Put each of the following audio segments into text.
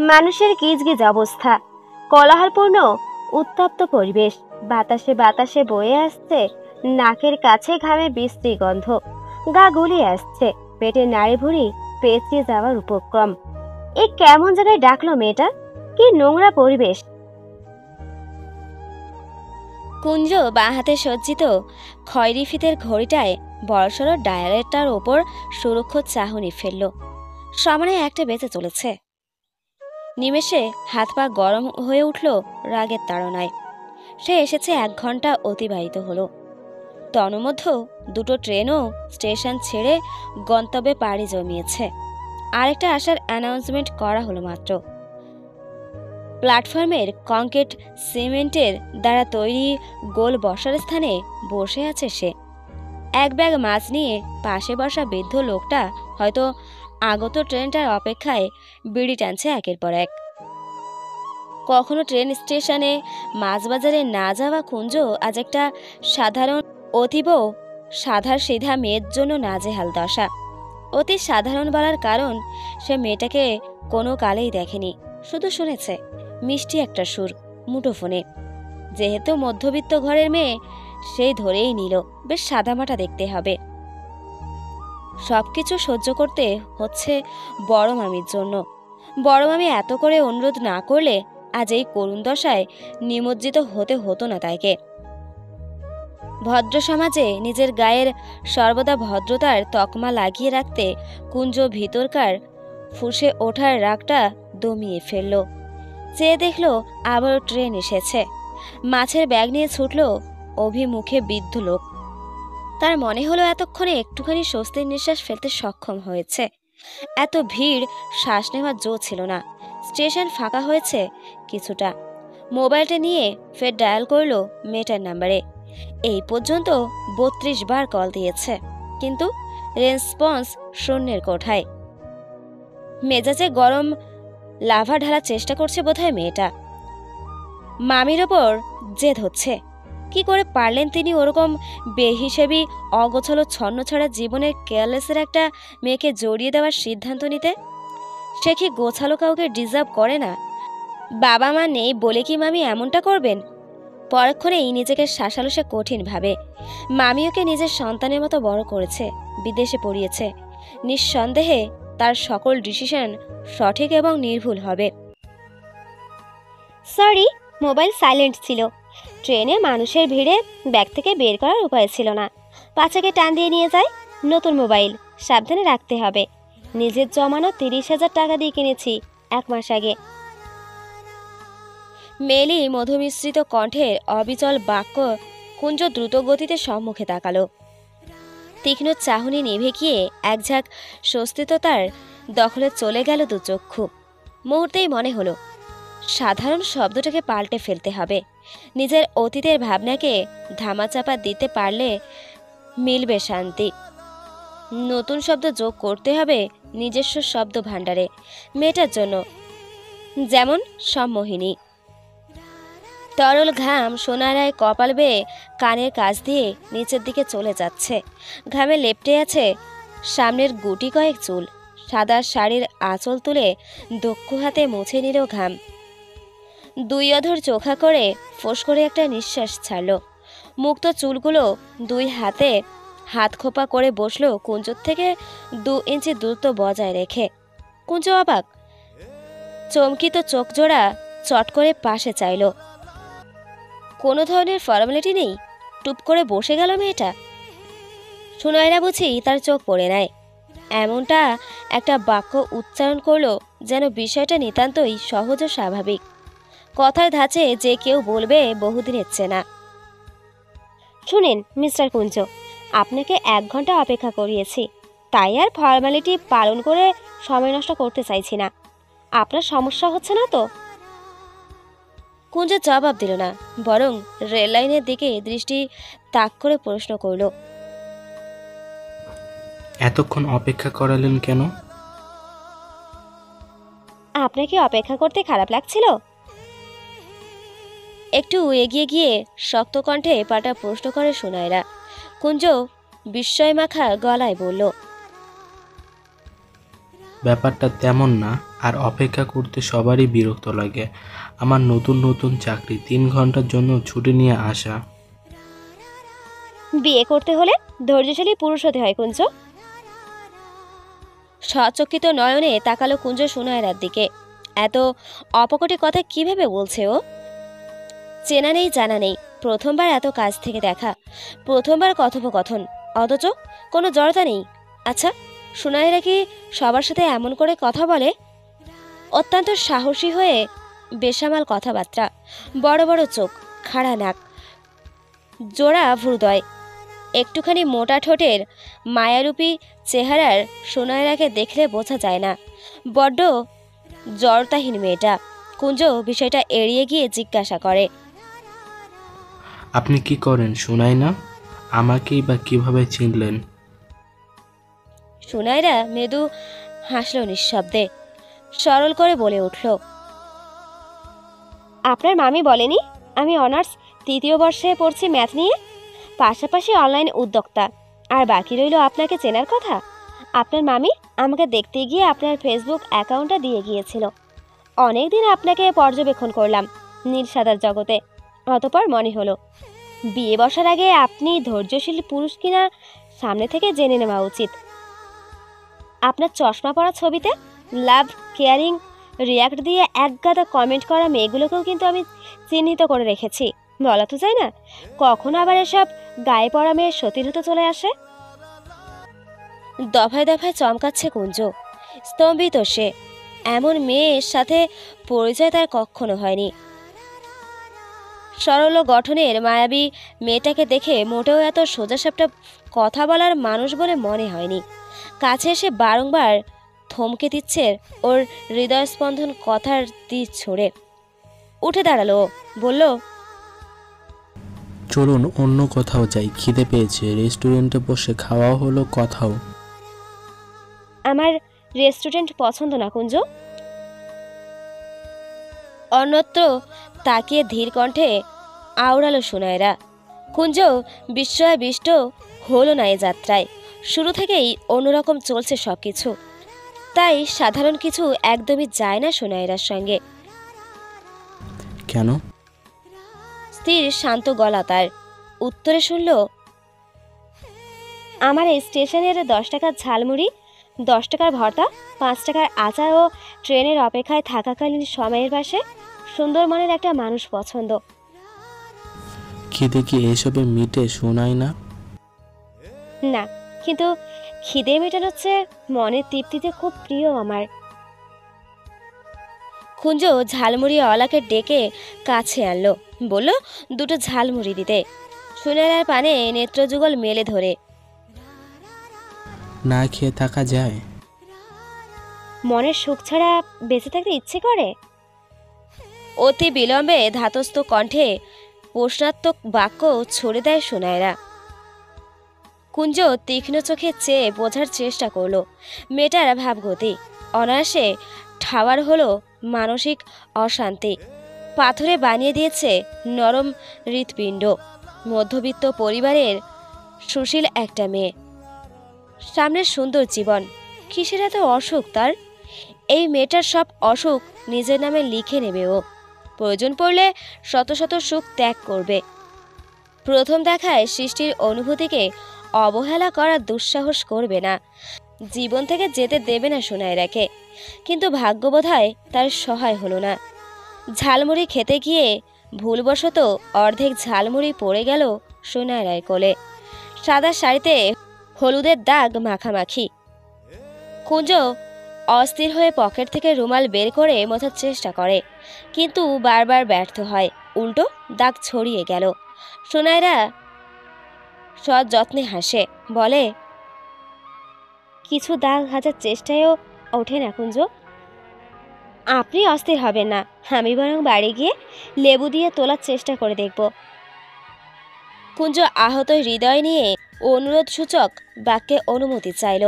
মানুষের গিজগিজ অবস্থা, কোলাহলপূর্ণ উত্তপ্ত পরিবেশ, বাতাসে বাতাসে বয়ে আসছে নাকের কাছে ঘামে বিশ্রী গন্ধ, গা গুলিয়ে আসছে, পেটের নাড়ি ভুড়ি পেঁচিয়ে যাওয়ার উপক্রম। এ কেমন জায়গায় ডাকলো মেয়েটা? কি নোংরা পরিবেশ! কুঞ্জ বাঁ হাতে সজ্জিত খয়েরি ফিতের ঘড়িটায় বড়সড় ডায়ালেরটার ওপর সুরক্ষিত চাহনি ফেলল। সমানে একটা বেজে চলেছে। নিমেষে হাত পা গরম হয়ে উঠল রাগের তাড়নায়। সে এসেছে 1 ঘন্টা অতিবাহিত হলো। তন্মধ্য দুটো ট্রেনও স্টেশন ছেড়ে গন্তব্যে পাড়ি জমিয়েছে। আরেকটা আসার অ্যানাউন্সমেন্ট করা হলো মাত্র। প্ল্যাটফর্মের কংক্রিট সিমেন্টের দ্বারা তৈরি গোল বসার স্থানে বসে আছে সে। এক ব্যাগ মাছ নিয়ে পাশে বসা বৃদ্ধ লোকটা হয়তো আগত ট্রেনটার অপেক্ষায় বিড়ি টানছে একের পর এক। কখনো ট্রেন স্টেশনে মাছ বাজারে না যাওয়া কুঞ্জ আজ একটা সাধারণ অতীব সাধার সিধা মেয়ের জন্য নাজেহাল দশা। অতি সাধারণ বলার কারণ সে মেয়েটাকে কোনো কালেই দেখেনি, শুধু শুনেছে মিষ্টি একটা সুর মুঠোফোনে। যেহেতু মধ্যবিত্ত ঘরের মেয়ে, সেই ধরেই নিল বেশ সাদামাটা দেখতে হবে। সবকিছু সহ্য করতে হচ্ছে বড় মামির জন্য। বড় মামি এত করে অনুরোধ না করলে আজ এই করুণ দশায় নিমজ্জিত হতে হতো না তাইকে। ভদ্র সমাজে নিজের গায়ের সর্বদা ভদ্রতার তকমা লাগিয়ে রাখতে কুঞ্জ ভিতরকার ফুঁসে ওঠার রাগটা দমিয়ে ফেলল। চেয়ে দেখল আবারও ট্রেন এসেছে। মাছের ব্যাগ নিয়ে ছুটল অভিমুখে বৃদ্ধ লোক। তার মনে হলো এতক্ষণে একটুখানি স্বস্তির নিঃশ্বাস ফেলতে সক্ষম হয়েছে। এত ভিড় শ্বাস নেওয়ার জো ছিল না। স্টেশন ফাঁকা হয়েছে কিছুটা। মোবাইলটা নিয়ে ফের ডায়াল করল মেয়েটার নাম্বারে। এই পর্যন্ত 32 বার কল দিয়েছে, কিন্তু রেসপন্স শূন্যের কোঠায়। মেজাজে গরম লাভা ঢালার চেষ্টা করছে বোধহয় মেয়েটা। মামির ওপর জেদ হচ্ছে। কি করে পারলেন তিনি ওরকম বেহিসেবি অগোছালো ছন্নছাড়া জীবনের কেয়ারলেসের একটা মেয়েকে জড়িয়ে দেওয়ার সিদ্ধান্ত নিতে? সে কি গোছালো কাউকে ডিজার্ভ করে না? বাবা মা নেই বলে কি মামি এমনটা করবেন? পরক্ষণেই নিজেকে শাসালো সে কঠিন ভাবে। মামি ওকে নিজের সন্তানের মতো বড় করেছে, বিদেশে পড়িয়েছে। নিঃসন্দেহে তার সকল ডিসিশন সঠিক এবং নির্ভুল হবে। সরি, মোবাইল সাইলেন্ট ছিল। ট্রেনে মানুষের ভিড়ে ব্যাগ থেকে বের করার উপায় ছিল না। পাছাকে টান দিয়ে নিয়ে যায়। নতুন মোবাইল, সাবধানে রাখতে হবে। নিজের জমানো 30,000 টাকা দিয়ে কিনেছি 1 মাস আগে। মেলি মধুমিশ্রিত কণ্ঠের অবিচল বাক্য কুঞ্জ দ্রুত গতিতে সম্মুখে তাকালো। তীক্ষ্ণ চাহনি নিভে গিয়ে একঝাঁক স্বস্তিত তার দখলে চলে গেল দু চক্ষু। মুহূর্তেই মনে হলো সাধারণ শব্দটাকে পাল্টে ফেলতে হবে। নিজের অতীতের ভাবনাকে ধামাচাপা দিতে পারলে মিলবে শান্তি। নতুন শব্দ যোগ করতে হবে নিজস্ব শব্দ ভাণ্ডারে, মেয়েটার জন্য। যেমন সম্মোহিনী। তরল ঘাম সোনারায় কপাল বেয়ে কানের কাছ দিয়ে নিচের দিকে চলে যাচ্ছে। ঘামে লেপ্টে আছে সামনের গুটি কয়েক চুল। সাদা শাড়ির আঁচল তুলে দক্ষ হাতে মুছে নিল ঘাম। 2 অধর চোখা করে ফোঁস করে একটা নিঃশ্বাস ছাড়ল। মুক্ত চুলগুলো 2 হাতে হাত খোপা করে বসলো কুঞ্জর থেকে 2 ইঞ্চি দূরত্ব বজায় রেখে। কুঞ্জ অবাক, চমকিত চোখ জোড়া চট করে পাশে চাইল। কোনো ধরনের ফর্মালিটি নেই, টুপ করে বসে গেল মেয়েটা। সুনয়না বুঝি তার চোখ পড়ে নেয়। এমনটা একটা বাক্য উচ্চারণ করলো যেন বিষয়টা নিতান্তই সহজ ও স্বাভাবিক। কথার ধাঁচে যে কেউ বলবে বহুদিনের চেনা। শুনেন মিস্টার কুঞ্জ, আপনাকে 1 ঘন্টা অপেক্ষা করিয়েছি, তাই আর ফর্মালিটি পালন করে সময় নষ্ট করতে চাইছি না। আপনার সমস্যা হচ্ছে না তো? কুঞ্জ জবাব দিল না, বরং রেল লাইনের দিকে দৃষ্টি তাক করে প্রশ্ন করল, এতক্ষণ অপেক্ষা করালেন কেন? আপনাকে অপেক্ষা করতে খারাপ লাগছিল? একটু এগিয়ে গিয়ে শক্ত কণ্ঠে পাল্টা প্রশ্ন করে সুনয়না। কুঞ্জ বিস্ময় মাখা গলায় বলল, ব্যাপারটা তেমন না, আর অপেক্ষা করতে সবারই বিরক্ত লাগে। আমার নতুন নতুন চাকরি, 3 ঘন্টার জন্য ছুটি নিয়ে আসা। বিয়ে করতে হলে ধৈর্যশালী পুরুষ হতে হয় কুঞ্জ। সচকিত নয়নে তাকালো কুঞ্জ সুনয়রার দিকে। এত অপকটে কথা কিভাবে বলছে ও? চেনা নেই জানা নেই, প্রথমবার এত কাছ থেকে দেখা, প্রথমবার কথোপকথন, অথচ কোনো জড়তা নেই। আচ্ছা, সুনয়রা কি সবার সাথে এমন করে কথা বলে? অত্যন্ত সাহসী হয়ে বেসামাল কথাবার্তা, বড় বড় চোখ, খাড়া নাক, জোড়া হৃদয়, একটুখানি মোটা ঠোঁটের মায়ারূপী চেহারার সুনয়রাকে দেখলে বোঝা যায় না বড্ড জড়তাহীন মেয়েটা। কুঞ্জ বিষয়টা এড়িয়ে গিয়ে জিজ্ঞাসা করে, আপনি কি করেন শোনাই না? আমাকেই বা কিভাবে চিনলেন? সুনয়রা মৃদু হাসল নিঃশব্দে, সরল করে বলে উঠল, আপনার মামি বলেনি আমি অনার্স 3য় বর্ষে পড়ছি ম্যাথ নিয়ে, পাশাপাশি অনলাইন উদ্যোক্তা, আর বাকি রইল আপনাকে চেনার কথা। আপনার মামি আমাকে দেখতে গিয়ে আপনার ফেসবুক অ্যাকাউন্টটা দিয়ে গিয়েছিল। অনেক দিন আপনাকে পর্যবেক্ষণ করলাম নীল সাদার জগতে, অতপর মনে হলো বিয়ে বসার আগে আপনি ধৈর্যশীল পুরুষ কিনা সামনে থেকে জেনে নেওয়া উচিত। আপনার চশমা পরা ছবিতে লাভ, কেয়ারিং, রিয়াক্ট দিয়ে একগাদা কমেন্ট করা মেয়েগুলোকেও কিন্তু আমি চিহ্নিত করে রেখেছি। বলা তো যায় না কখন আবার এসব গায়ে পড়া মেয়ের সতীর হতে চলে আসে। দফায় দফায় চমকাচ্ছে কুঞ্জ, স্তম্ভিত সে। এমন মেয়ের সাথে পরিচয় তার কখনো হয়নি। সরল গঠনের মায়াবী মেয়েটাকে দেখে মোটেও এত সোজাসাপটা কথা বলার মানুষ বলে মনে হয়নি। কাছে এসে বারংবার থমকে দিচ্ছে ওর হৃদয়স্পন্দন কথার তীর ছড়ে। উঠে দাঁড়ালো, বলল, চলুন অন্য কোথাও যাই, খিদে পেয়েছে। রেস্টুরেন্টে বসে খাওয়াও হলো, কথাও। আমার রেস্টুরেন্ট পছন্দ না কুঞ্জ। অন্যত্র তাকিয়ে ধীর কণ্ঠে আওড়ালো সুনয়রা। কুঞ্জ বিস্ময়াবিষ্ট হলো না এ যাত্রায়। শুরু থেকেই অন্যরকম চলছে সব কিছু, তাই সাধারণ কিছু একদমই যায় না সুনয়রার সঙ্গে। কেন? স্থির শান্ত গলা তার। উত্তরে শুনল, আমার এই স্টেশনের 10 টাকার ঝালমুড়ি, 10 টাকার ভর্তা, 5 টাকার আচার ও ট্রেনের অপেক্ষায় থাকাকালীন সময়ের পাশে সুন্দরবনের একটা মানুষ পছন্দ। খিদে কি এসবে মিটে শোনাই না? না, কিন্তু খিদে মেটানো হচ্ছে মনের তৃপ্তিতে খুব প্রিয় আমার। কুঞ্জ ঝালমুড়িওয়ালাকে ডেকে কাছে আনলো, বলল 2টো ঝালমুড়ি দিতে। সুনয়রার পানে নেত্রযুগল মেলে ধরে, না খেয়ে থাকা যায়? মনের সুখ ছাড়া বেঁচে থাকতে ইচ্ছে করে? অতি বিলম্বে ধাতস্থ কণ্ঠে প্রশ্নাত্মক বাক্য ছড়ে দেয় সুনয়রা। কুঞ্জ তীক্ষ্ণ চোখে চেয়ে বোঝার চেষ্টা করলো মেয়েটার ভাবগতি। অনায়াসে ঠাওয়ার হলো মানসিক অশান্তি। পাথরে বানিয়ে দিয়েছে নরম হৃৎপিণ্ড। মধ্যবিত্ত পরিবারের সুশীল একটা মেয়ে, সামনের সুন্দর জীবন, কিসের এত অসুখ তার? এই মেয়েটার সব অসুখ নিজের নামে লিখে নেবে ও। প্রয়োজন পড়লে শত শত সুখ ত্যাগ করবে। প্রথম দেখায় সৃষ্টির অনুভূতিকে অবহেলা করার দুঃসাহস করবে না। জীবন থেকে যেতে দেবে না সুনয়রাকে। কিন্তু ভাগ্য বোধহয় তার সহায় হলো না। ঝালমুড়ি খেতে গিয়ে ভুলবশত অর্ধেক ঝালমুড়ি পড়ে গেল সুনয়রার কোলে। সাদা শাড়িতে হলুদের দাগ মাখামাখি। কুঞ্জ অস্থির হয়ে পকেট থেকে রুমাল বের করে মোছার চেষ্টা করে, কিন্তু বারবার ব্যর্থ হয়। উল্টো দাগ ছড়িয়ে গেল। সুনয়রা সযত্নে হাসে, বলে, কিছু দাগ হাজার চেষ্টায়ও ওঠে না কুঞ্জ। আপনি অস্থির হবেন না, আমি বরং বাড়ি গিয়ে লেবু দিয়ে তোলার চেষ্টা করে দেখব। কুঞ্জ আহত হৃদয় নিয়ে অনুরোধ সূচক বাক্যে অনুমতি চাইল।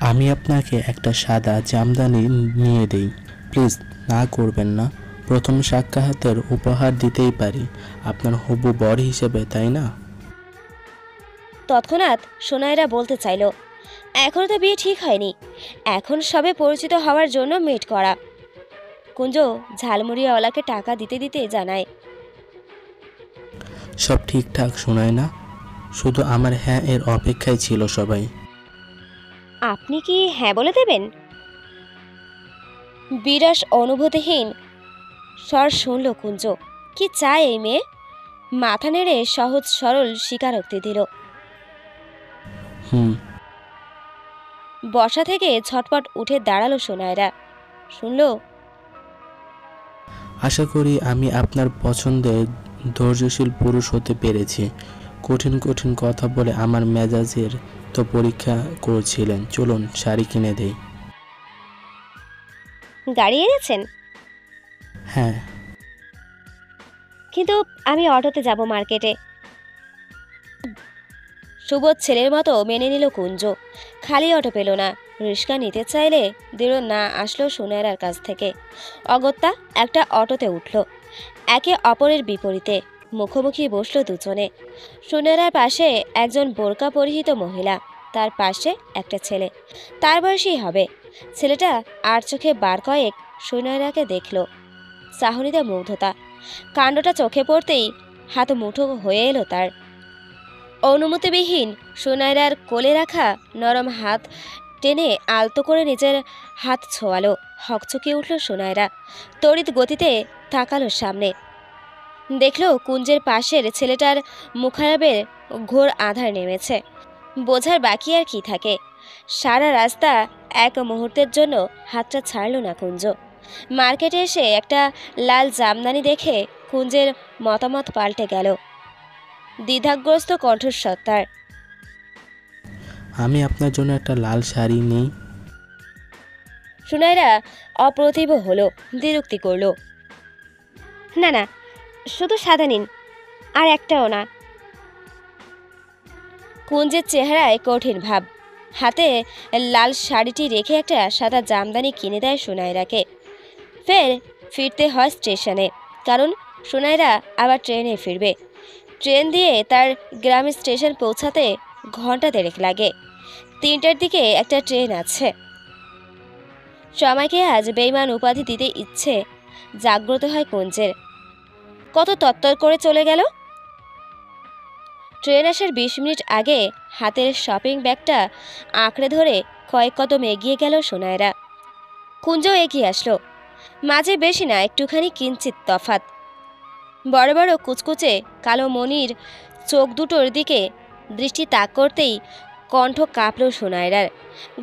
আমি আপনাকে একটা সাদা জামদানি নিয়ে দেই, প্লিজ না করবেন না। প্রথম সাক্ষাতের উপহার দিতেই পারি, আপনার হবু বর হিসেবে, তাই না? তৎক্ষণাৎ সুনয়রা বলতে চাইল, এখনো তো বিয়ে ঠিক হয়নি, এখন সবে পরিচিত হওয়ার জন্য মিট করা। কুঞ্জ ঝালমুড়িওয়ালাকে টাকা দিতে দিতে জানায়, সব ঠিকঠাক শোনায় না, শুধু আমার হ্যাঁ এর অপেক্ষায় ছিল সবাই। আপনি কি হ্যাঁ বলে দেবেন? বিরাস অনুভূতিহীন স্বর শুনল কুঞ্জ। কি চায় এই মেয়ে? মাথা নেড়ে সহজ সরল স্বীকারোক্তি দিল। হুম। বসা থেকে ঝটপট উঠে দাঁড়ালো সুনায়রা। শুনল, আশা করি আমি আপনার পছন্দের ধৈর্যশীল পুরুষ হতে পেরেছি। কঠিন কঠিন কথা বলে আমার মেজাজের তো পরীক্ষা করছিলেন। চলুন শাড়ি কিনে দেই। গাড়ি এনেছেন? হ্যাঁ। কিন্তু আমি অটোতে যাব মার্কেটে। সুবোধ ছেলের মতো মেনে নিল কুঞ্জ। খালি অটো পেল না, রিস্কা নিতে চাইলে দৃঢ় না আসলো সুনায়রার কাছ থেকে। অগত্যা একটা অটোতে উঠল। একে অপরের বিপরীতে মুখোমুখি বসলো দুজনে। সুনায়রার পাশে একজন বোরকা পরিহিত মহিলা, তার পাশে একটা ছেলে, তার বয়সী হবে। ছেলেটা আর চোখে বার কয়েক সুনায়রাকে দেখল। চাহনিতে মুগ্ধতা। কাণ্ডটা চোখে পড়তেই হাত মুঠো হয়ে এলো তার। অনুমতিবিহীন সুনায়রার কোলে রাখা নরম হাত টেনে আলতো করে নিজের হাত ছোঁয়ালো। হকচকিয়ে উঠল সুনায়রা। তড়িৎ গতিতে তাকালো সামনে। দেখল কুঞ্জের পাশের ছেলেটার মুখারাবের ঘোর আধার নেমেছে। বোঝার বাকি আর কি থাকে। সারা রাস্তা এক মুহূর্তের জন্য হাতটা ছাড়ল না কুঞ্জ। মার্কেটে এসে একটা লাল জামদানি দেখে কুঞ্জের মতামত পাল্টে গেল। দ্বিধাগ্রস্ত কণ্ঠস্বর তার। আমি আপনার জন্য একটা লাল শাড়ি নেই? সুনায়রা অপ্রতিভ হলো, দ্বিরুক্তি করল। না না, শুধু সাদা নিন, আর একটাও না। কুঞ্জের চেহারায় কঠিন ভাব। হাতে লাল শাড়িটি রেখে একটা সাদা জামদানি কিনে দেয় সুনায়রাকে। ফের ফিরতে হয় স্টেশনে, কারণ সুনায়রা আবার ট্রেনে ফিরবে। ট্রেন দিয়ে তার গ্রামের স্টেশন পৌঁছাতে ঘন্টা দেড়েক লাগে। 3টার দিকে একটা ট্রেন আছে। সময়কে আজ বেইমান উপাধি দিতে ইচ্ছে জাগ্রত হয় কুঞ্জের। কত তত্তর করে চলে গেল। ট্রেন আসার 20 মিনিট আগে হাতের শপিং ব্যাগটা আঁকড়ে ধরে কয়েক কদম এগিয়ে গেল সুনায়রা। কুঞ্জও এগিয়ে আসলো। মাঝে বেশি না, একটুখানি কিঞ্চিত তফাত। বড় বড় কুচকুচে কালো মনির চোখ দুটোর দিকে দৃষ্টি তাক করতেই কণ্ঠ কাঁপল সুনায়রার।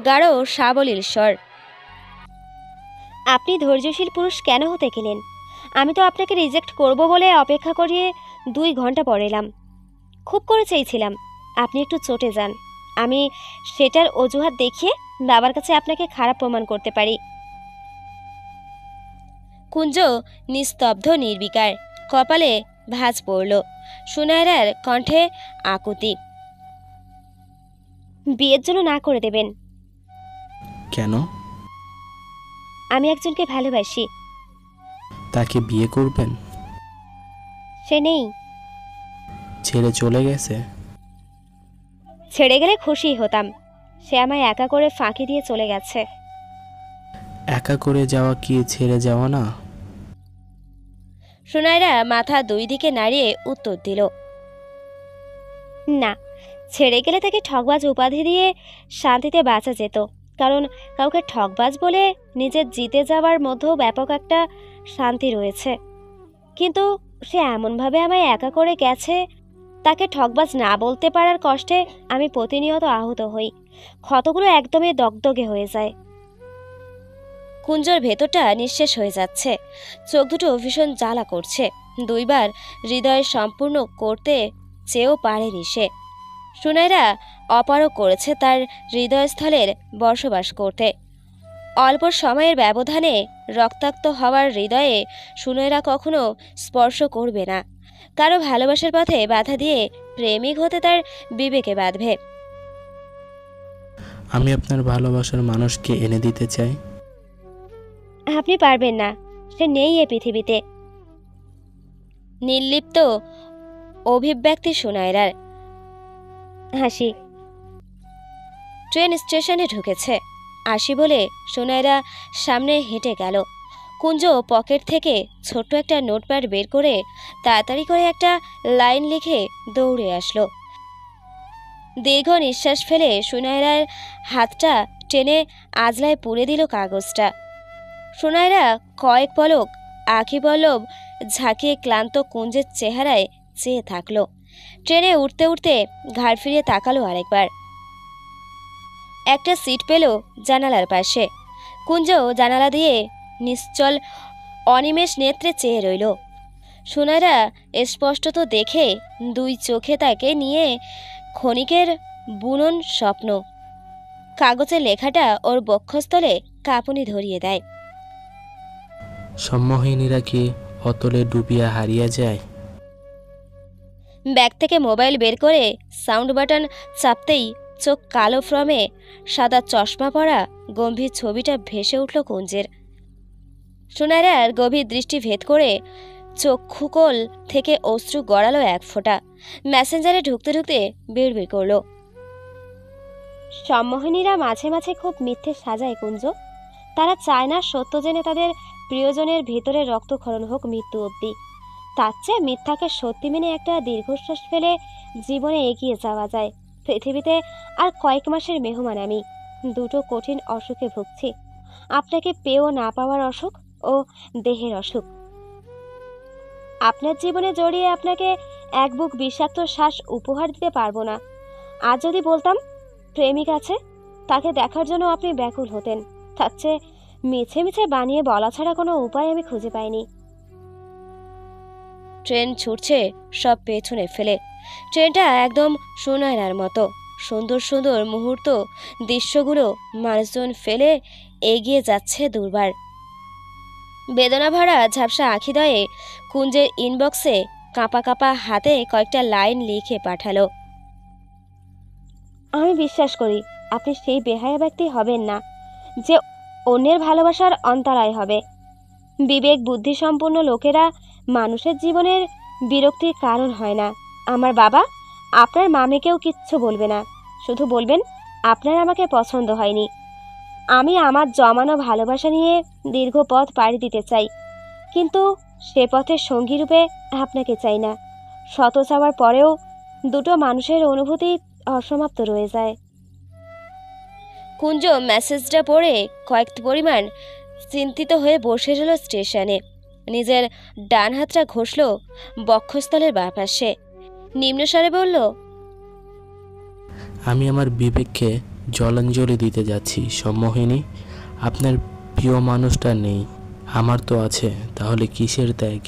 গাঢ় সাবলীল স্বর। আপনি ধৈর্যশীল পুরুষ কেন হতে গেলেন? আমি তো আপনাকে রিজেক্ট করব বলে অপেক্ষা করিয়ে 2 ঘন্টা পর এলাম। খুব করে চেয়েছিলাম আপনি একটু চটে যান, আমি সেটার অজুহাত দেখিয়ে বাবার কাছে আপনাকে খারাপ প্রমাণ করতে পারি। কুঞ্জ নিস্তব্ধ নির্বিকার, কপালে ভাঁজ পড়ল। সুনায়রার কণ্ঠে আকুতি। বিয়ের জন্য না করে দেবেন? কেন? আমি একজনকে ভালোবাসি। তাকে বিয়ে করবেন? সে নেই। ছেড়ে চলে গেছে? ছেড়ে গেলে খুশি হতাম, সে আমায় একা করে ফাঁকি দিয়ে চলে গেছে। একা করে যাওয়া কি ছেড়ে যাওয়া না? সুনায়রা মাথা 2 দিকে নাড়িয়ে উত্তর দিল, না, ছেড়ে গেলে তাকে ঠকবাজ উপাধি দিয়ে শান্তিতে বাঁচা যেত, কারণ কাউকে ঠকবাজ বলে নিজের জিতে যাওয়ার মধ্যেও ব্যাপক একটা শান্তি রয়েছে। কিন্তু সে এমনভাবে আমায় একা করে গেছে, তাকে ঠকবাজ না বলতে পারার কষ্টে আমি প্রতিনিয়ত আহত হই। ক্ষতগুলো একদমই দগদগে হয়ে যায়। কুঞ্জর ভেতরটা নিঃশেষ হয়ে যাচ্ছে। চোখ দুটো ভীষণ জ্বালা করছে। 2 বার হৃদয় সম্পূর্ণ করতে চেয়েও পারেনি সে। সুনায়রা অপারগ করেছে তার হৃদয়স্থলের বসবাস করতে। অল্প সময়ের ব্যবধানে রক্তাক্ত হওয়ার হৃদয়ে সুনায়রা কখনো স্পর্শ করবে না। কারো ভালোবাসার পথে বাধা দিয়ে প্রেমিক হতে তার বিবেকে বাঁধবে। আমি আপনার ভালোবাসার মানুষকে এনে দিতে চাই। আপনি পারবেন না, সে নেই এ পৃথিবীতে। নির্লিপ্ত অভিব্যক্তি সুনায়রার। হাসি। ট্রেন স্টেশনে ঢুকেছে। আসি বলে সুনাইরা সামনে হেঁটে গেল। কুঞ্জ পকেট থেকে ছোট্ট একটা নোটপ্যাড বের করে তাড়াতাড়ি করে একটা লাইন লিখে দৌড়ে আসলো। দীর্ঘ নিঃশ্বাস ফেলে সুনাইরার হাতটা টেনে আজলায় পুড়ে দিল কাগজটা। সুনাইরা কয়েক পলক আঁখি পল্লব ঝাঁকিয়ে ক্লান্ত কুঞ্জের চেহারায় চেয়ে থাকলো। ট্রেনে উঠতে উঠতে ঘাড় ফিরিয়ে তাকালো আরেকবার। একটা সিট পেল জানালার পাশে। কুঞ্জ জানালা দিয়ে নিশ্চল অনিমেষ নেত্রে চেয়ে রইল। সুনাইরা স্পষ্টত দেখে দুই চোখে তাকে নিয়ে ক্ষণিকের বুনন স্বপ্ন। কাগজের লেখাটা ওর বক্ষস্থলে কাঁপুনি ধরিয়ে দেয়। সম্মোহিনীরা কি অতলে ডুবিয়া হারিয়ে যায়? ব্যাগ থেকে মোবাইল বের করে সাউন্ড বাটন চাপতেই চোখ কালো ফ্রমে সাদা চশমা পরা গম্ভীর ছবিটা ভেসে উঠল কুঞ্জের। সুনাইরার গভীর দৃষ্টি ভেদ করে চক্ষুকোল থেকে অশ্রু গড়ালো এক ফোঁটা। মেসেঞ্জারে ঢুকতে ঢুকতে বিড়বিড় করলো, সম্মোহিনীরা মাঝে মাঝে খুব মিথ্যে সাজায় কুঞ্জ। তারা চায় না সত্য জেনে তাদের প্রিয়জনের ভেতরে রক্তক্ষরণ হোক মৃত্যু অবধি। তার চেয়ে মিথ্যাকে সত্যি মেনে একটা দীর্ঘশ্বাস ফেলে জীবনে এগিয়ে যাওয়া যায়। পৃথিবীতে আর কয়েক মাসের মেহমান আমি। দুটো কঠিন অসুখে ভুগছি, আপনাকে পেয়েও না পাওয়ার অসুখ ও দেহের অসুখ। আপনার জীবনে জড়িয়ে আপনাকে এক বুক বিষাক্ত শ্বাস উপহার দিতে পারবো না। আজ যদি বলতাম প্রেমিক আছে, তাকে দেখার জন্য আপনি ব্যাকুল হতেন। তার চেয়ে মিছে মিছে বানিয়ে বলা ছাড়া কোনো উপায় আমি খুঁজে পাইনি। ট্রেন ছুটছে সব পেছনে ফেলে। ট্রেনটা একদম সুনায়রার মতো। সুন্দর সুন্দর মুহূর্ত দৃশ্যগুলো মানুষজন ফেলে এগিয়ে যাচ্ছে দুর্বার। বেদনা ভরা ঝাপসা আঁখিদয়ে কুঞ্জের ইনবক্সে কাঁপা কাঁপা হাতে কয়েকটা লাইন লিখে পাঠালো। আমি বিশ্বাস করি আপনি সেই বেহায়া ব্যক্তি হবেন না যে অন্যের ভালোবাসার অন্তরায় হবে। বিবেক বুদ্ধি সম্পন্ন লোকেরা মানুষের জীবনের বিরক্তির কারণ হয় না। আমার বাবা আপনার মামিকেও কিচ্ছু বলবে না, শুধু বলবেন আপনার আমাকে পছন্দ হয়নি। আমি আমার জমানো ভালোবাসা নিয়ে দীর্ঘ পথ পাড়ি দিতে চাই, কিন্তু সে পথের সঙ্গী রূপে আপনাকে চাই না। শত চাওয়ার পরেও দুটো মানুষের অনুভূতি অসমাপ্ত রয়ে যায়। কুঞ্জ মেসেজটা পড়ে কয়েক পরিমাণ চিন্তিত হয়ে বসে রইল স্টেশনে। নিজের ডান হাতটা ঘষল বক্ষস্থলের বাঁ পাশে। নিম্নস্বরে বলল, আমি আমার বিবেককে জলাঞ্জলি দিতে যাচ্ছি সম্মোহিনী। আপনার প্রিয় মানুষটা নেই, আমার তো আছে, তাহলে কিসের ত্যাগ?